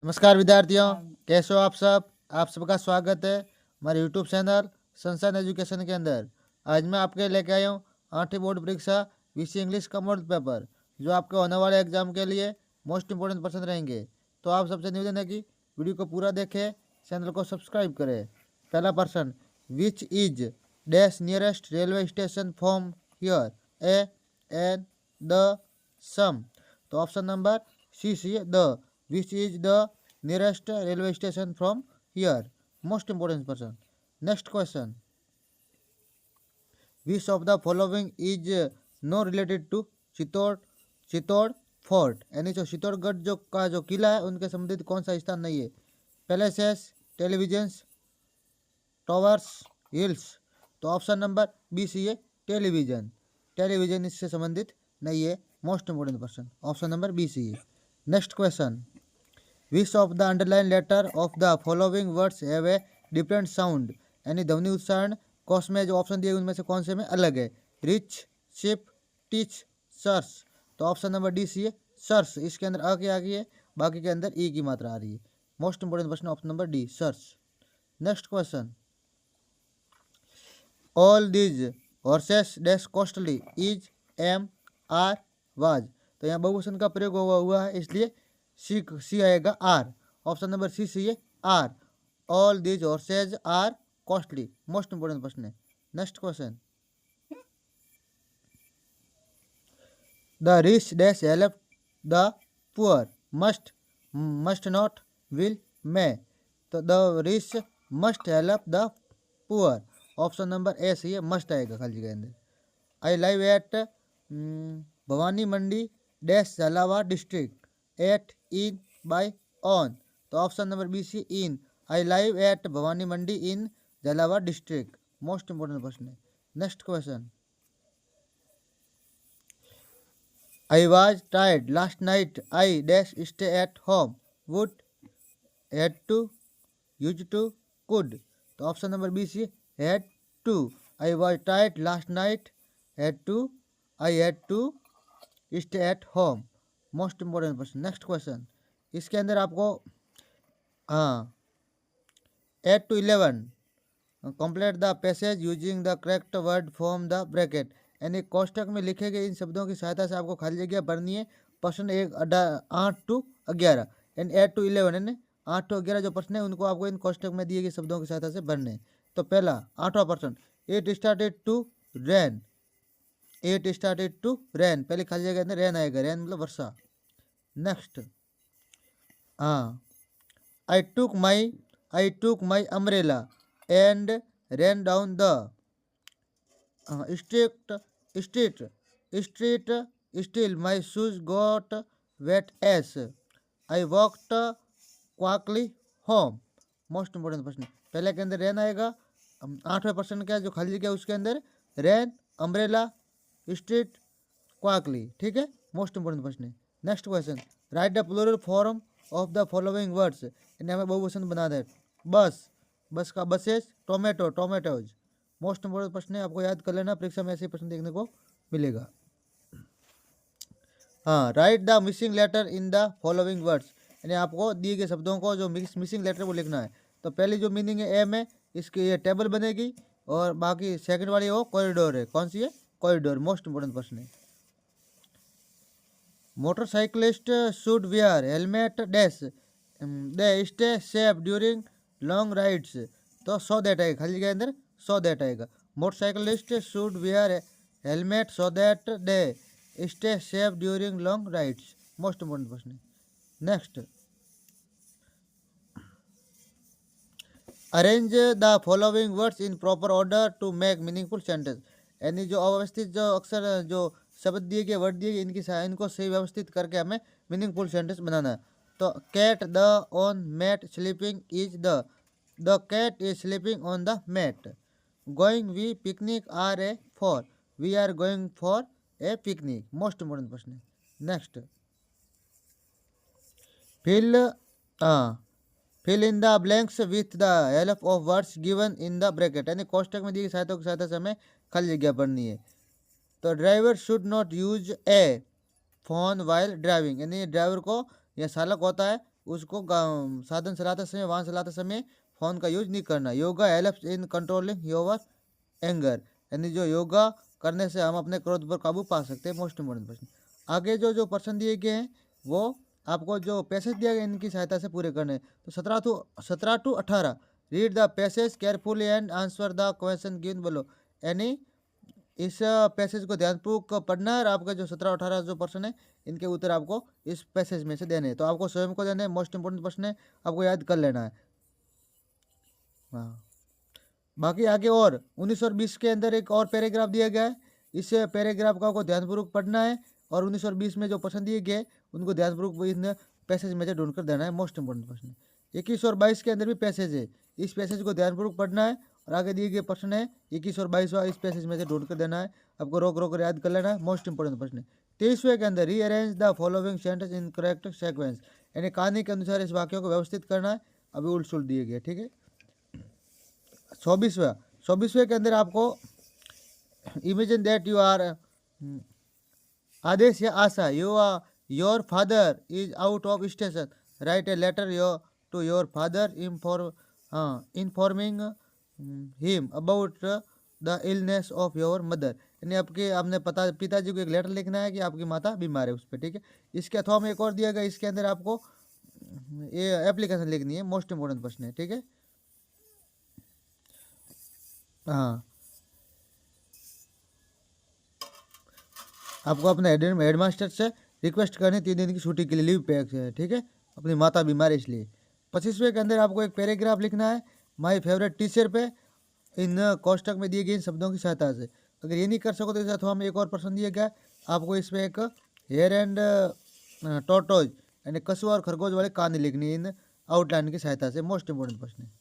नमस्कार विद्यार्थियों, कैसे हो आप सब। आप सबका स्वागत है हमारे यूट्यूब चैनल संस्थान एजुकेशन के अंदर। आज मैं आपके लेके आया हूँ 8वीं बोर्ड परीक्षा विषय इंग्लिश का मॉडल पेपर, जो आपके होने वाले एग्जाम के लिए मोस्ट इंपोर्टेंट पर्सन रहेंगे। तो आप सबसे निवेदन है कि वीडियो को पूरा देखें, चैनल को सब्सक्राइब करें। पहला person, which is dash nearest railway station from here, a an the some. तो option number C the, which is the nearest railway station from here. Most important person. Next question, which of the following is no related to Chittor fort, यानी जो चित्तौड़गढ़ जो का जो किला है उनके संबंधित कौन सा स्थान नहीं है। Palaces, television, towers, hills. तो ऑप्शन नंबर बी सी है टेलीविजन। टेलीविजन इससे संबंधित नहीं है। Most important person, option number B C है। Next question, which of the underline letter of the following words have a different sound, यानी ध्वनि उच्चारण कोष में जो ऑप्शन दिए उनमें से कौन से में अलग है। Rich, ship, teach, sirs. तो ऑप्शन नंबर डी सी है सर्स। इसके अंदर अ के आगे है, बाकी के अंदर ई की मात्रा आ रही है। Most important question option number D, sirs. Next question, all these horses dash costly, is, am, are, was. तो यहाँ बहुवचन का प्रयोग हुआ है, इसलिए सी आएगा आर। ऑप्शन नंबर सी है are. All these horses are costly. Most important प्रश्न है। Next question, the rich dash help the poor, must not, will, may. तो the rich must help the poor. Option number A C है must आएगा खाली के अंदर। I live at Bhawani Mandi dash Jhalawar district, at, in, by, on. तो option number B C in. I live at Bhawani Mandi in Jhalawar district. Most important question है। Next question, I was tired last night, I dash stay at home, would, had to, used to, could. तो option number B C had to. I was tired last night, had to, I had to stay at home. Most important question. Next question, इसके अंदर आपको 8 to 11 complete the passage using the correct word from the bracket, यानी कोष्टक में लिखे गए इन शब्दों की सहायता से आपको खाली जगह भरनी है। प्रश्न 8 to 11 यानी 8 to 11 यानी 8 to 11 जो प्रश्न है उनको आपको इन कोष्टक में दिए गए शब्दों की सहायता से भरने हैं। तो पहला 8वां प्रश्न, it started to rain, it started to rain, पहले खाली जगह अंदर रेन आएगा, रेन मतलब वर्षा। Next, I took my umbrella and ran down the street still my shoes got wet as, I walked quickly home. Most important प्रश्न, पहले के अंदर रेन आएगा, 8वें प्रश्न क्या जो खाली जगह उसके अंदर रेन, अम्ब्रेला, स्ट्रीट, क्वाकली। ठीक है, मोस्ट इंपोर्टेंट प्रश्न है। Next question, write the plural form of the following words, इन्हें हमें बहुवचन बना दे। बस, बस का buses, tomato, tomatoes. Most important प्रश्न है, आपको याद कर लेना, परीक्षा में ऐसे प्रश्न देखने को मिलेगा। हाँ, write the missing letter in the following words, यानी आपको दिए गए शब्दों को जो मिसिंग लेटर वो लिखना है। तो पहली जो मीनिंग है एम है, इसकी ये टेबल बनेगी, और बाकी सेकंड वाली वो कॉरिडोर है। कौन सी है? कॉरिडोर। मोस्ट इंपोर्टेंट प्रश्न है। Motorcyclist should wear helmet dash, they stay safe during long rides. तो सो दैट आएगा, खाली के अंदर सो दैट आएगा। Motorcyclist should wear helmet so that they stay safe during long rides. Most important प्रश्न। Next, arrange the following words in proper order to make meaningful sentence, यानी जो अव्यवस्थित जो अक्सर जो शब्द दिए गए, वर्ड दिए गए, इनको सही व्यवस्थित करके हमें मीनिंगफुल सेंटेंस बनाना है। तो cat the on mat sleeping is the cat is sleeping on the mat. Going we picnic are a for, we are going for a picnic. Most important प्रश्न। Next, fill in the blanks with the help of words given in the bracket, यानी कोष्टक में दी गई सहायता की सहायता से हमें खाली जगह भरनी है। तो driver should not use A phone while driving, यानी ड्राइवर को यह चालक होता है उसको साधन चलाते समय, वाहन चलाते समय फ़ोन का यूज नहीं करना। Yoga helps in controlling your anger, यानी जो योगा करने से हम अपने क्रोध पर काबू पा सकते हैं। Most important question. आगे जो जो प्रश्न दिए गए हैं वो आपको जो पैसेज दिया गया इनकी सहायता से पूरे करने हैं। तो 17 to 18 read the passage carefully and answer the question given below, यानी इस पैसेज को ध्यानपूर्वक पढ़ना है और आपके जो 17-18 जो प्रश्न है इनके उत्तर आपको इस पैसेज में से देने हैं। तो आपको स्वयं को देने हैं, मोस्ट इंपोर्टेंट प्रश्न है, आपको याद कर लेना है। हाँ, बाकी आगे और 19 और 20 के अंदर एक और पैराग्राफ दिया गया है, इस पैराग्राफ का आपको ध्यानपूर्वक पढ़ना है और 19 और 20 में जो प्रश्न दिए गए उनको ध्यानपूर्वक इन पैसेज में से ढूंढ कर देना है। मोस्ट इंपोर्टेंट प्रश्न। 21 और 22 के अंदर भी पैसेज है, इस पैसेज को ध्यानपूर्वक पढ़ना है और आगे दिए गए प्रश्न है 21 और 22वां इस पैसेज में से ढूंढ कर देना है, आपको रोक रोक कर याद कर लेना है। मोस्ट इंपोर्टेंट प्रश्न। 23वें के अंदर rearrange the following sentence in correct sequence, यानी कहानी के अनुसार इस वाक्यों को व्यवस्थित करना है, अभी उल्ट सुलट दिए गए। ठीक है। 24वें के अंदर आपको imagine that you are Adesh या Asha, your father is out of station, write a letter to your father informing him about the illness of your mother, यानी आपने पिताजी को एक लेटर लिखना है कि आपकी माता बीमार है उस पर। ठीक है। इसके अथवा में एक और दिया गया, इसके अंदर आपको ये एप्लीकेशन लिखनी है। मोस्ट इंपोर्टेंट प्रश्न है। ठीक है। हाँ, आपको अपने हेडमास्टर से रिक्वेस्ट करनी 3 दिन की छुट्टी के लिए, लीव पे है। ठीक है। अपनी माता बीमार है इसलिए। 25वें के अंदर आपको एक पैराग्राफ लिखना है माय फेवरेट टीचर पे, इन कोष्टक में दिए गए इन शब्दों की सहायता से। अगर ये नहीं कर सको तो इस अथवा में एक और प्रश्न दिया गया, आपको इसमें एक हेयर एंड टोटोज, यानी कछुआ और खरगोश वाले कहानी लिखनी है इन आउटलाइन की सहायता से। मोस्ट इंपोर्टेंट प्रश्न है।